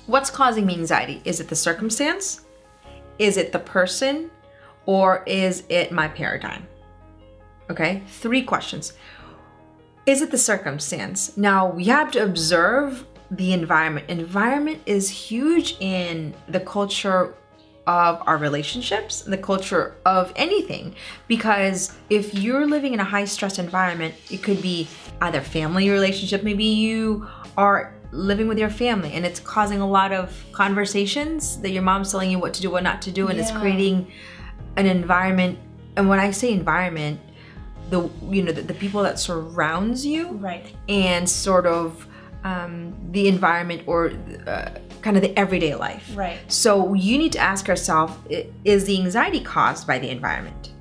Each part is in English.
What's causing me anxiety? Is it the circumstance? Is it the person? Or is it my paradigm? Okay, 3 questions. Is it the circumstance? Now, we have to observe the environment. Environment is huge in the culture of our relationships, the culture of anything. Because if you're living in a high stress environment, it could be either family relationship, maybe you are living with your family and it's causing a lot of conversations that your mom's telling you what to do, what not to do, and it's creating an environment. And when I say environment, the people that surrounds you, right, and sort of the environment or kind of the everyday life. Right. So you need to ask yourself, is the anxiety caused by the environment?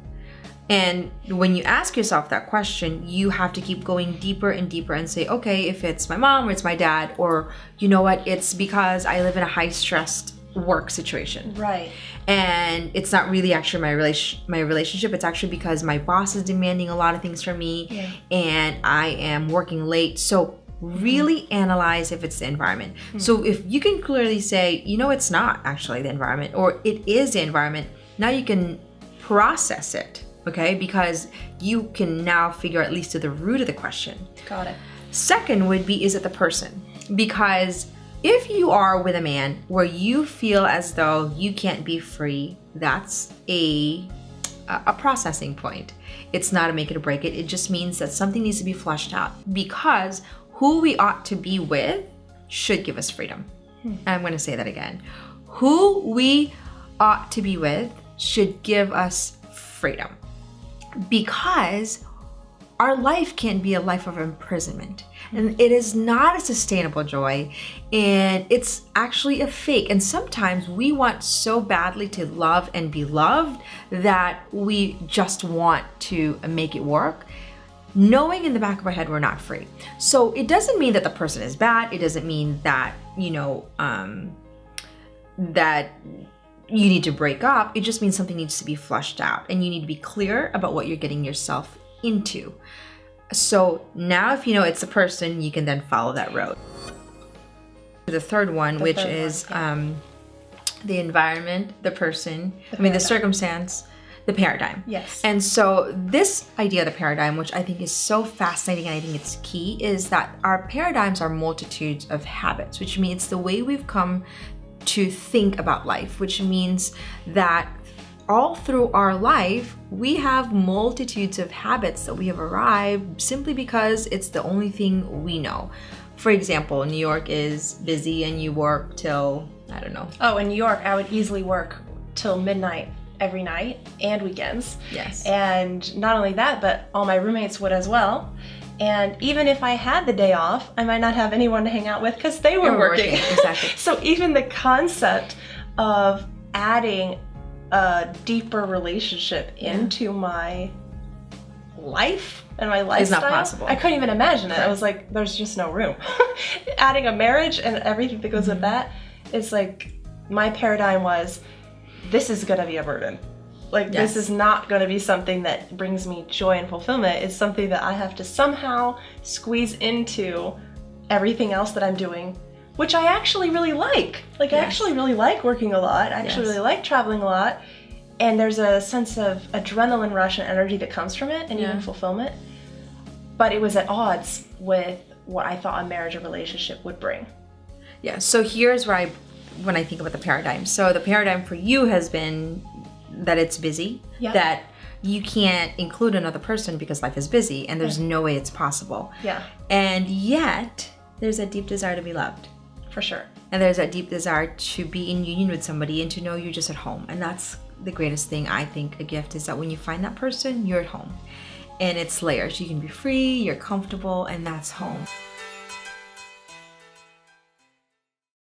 And when you ask yourself that question, you have to keep going deeper and deeper and say, okay, if it's my mom or it's my dad, or you know what, it's because I live in a high stressed work situation. Right. And it's not really actually my relationship. It's actually because my boss is demanding a lot of things from me, and I am working late. So really analyze if it's the environment. So if you can clearly say, you know, it's not actually the environment, or it is the environment, now you can process it, okay? Because you can now figure at least to the root of the question. Got it. Second would be, is it the person? Because if you are with a man where you feel as though you can't be free, that's a processing point. It's not a make it or break it. It just means that something needs to be flushed out, because who we ought to be with should give us freedom. And I'm going to say that again. Who we ought to be with should give us freedom, because our life can be a life of imprisonment, and it is not a sustainable joy, and it's actually a fake. And sometimes we want so badly to love and be loved that we just want to make it work, knowing in the back of our head we're not free. So it doesn't mean that the person is bad. It doesn't mean that, that you need to break up. It just means something needs to be flushed out, and you need to be clear about what you're getting yourself into. So now if you know it's the person, you can then follow that road. The third one, which is the environment, the person, the circumstance, the paradigm. Yes. And so this idea of the paradigm, which I think is so fascinating and I think it's key, is that our paradigms are multitudes of habits, which means the way we've come to think about life, which means that all through our life, we have multitudes of habits that we have arrived simply because it's the only thing we know. For example, New York is busy and you work till, I don't know. Oh, in New York, I would easily work till midnight every night and weekends. Yes. And not only that, but all my roommates would as well. And even if I had the day off, I might not have anyone to hang out with because they were working. Exactly. So even the concept of adding a deeper relationship into my life and my lifestyle is not possible. I couldn't even imagine it. I was like, there's just no room. Adding a marriage and everything that goes with that, it's like my paradigm was, this is gonna be a burden. Like, this is not gonna be something that brings me joy and fulfillment. It's something that I have to somehow squeeze into everything else that I'm doing, which I actually really like. Like, I actually really like working a lot. I actually really like traveling a lot. And there's a sense of adrenaline rush and energy that comes from it, and even fulfillment. But it was at odds with what I thought a marriage or relationship would bring. Yeah, so here's where when I think about the paradigm. So the paradigm for you has been that it's busy, that you can't include another person because life is busy, and there's no way it's possible. Yeah. And yet, there's a deep desire to be loved. For sure. And there's a deep desire to be in union with somebody and to know you're just at home. And that's the greatest thing, I think, a gift, is that when you find that person, you're at home. And it's layers. You can be free, you're comfortable, and that's home.